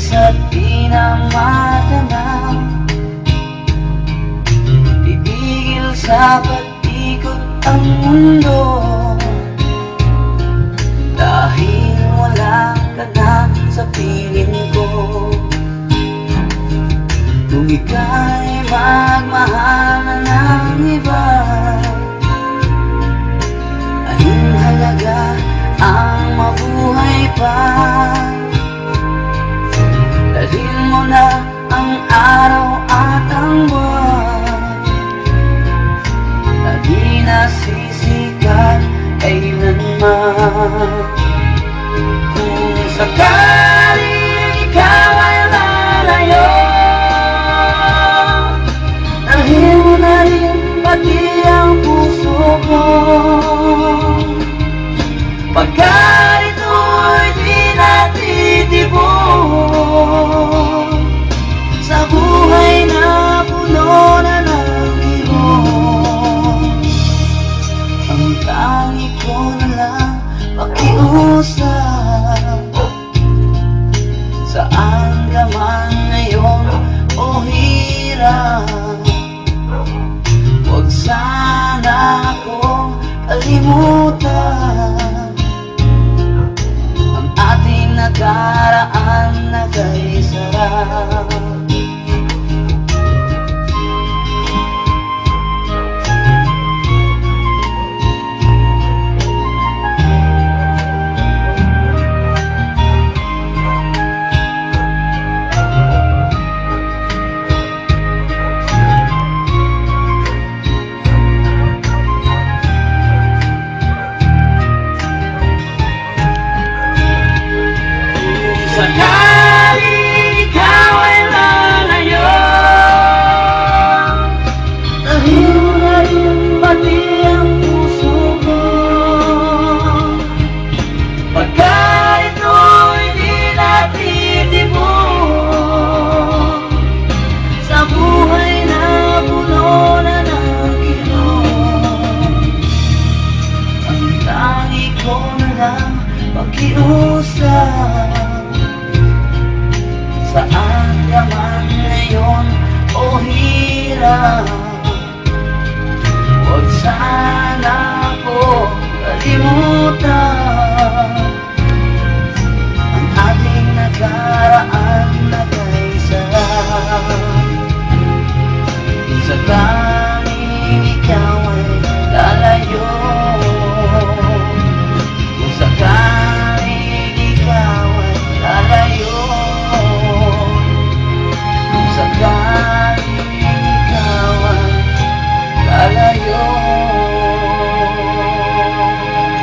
Isa't di na matanaw, titigil sa pag-ikot ang mundo, dahil wala ka na sa piling ko. Kung ika'y magmahal na ng iba, anong halaga ang mabuhay pa? Dalhin mo na ang araw at ang buwan, na di nasisikat kailanman. Kung sakaling ikaw ay lalayo, dalhin mo na rin pati ang puso ko. Pagka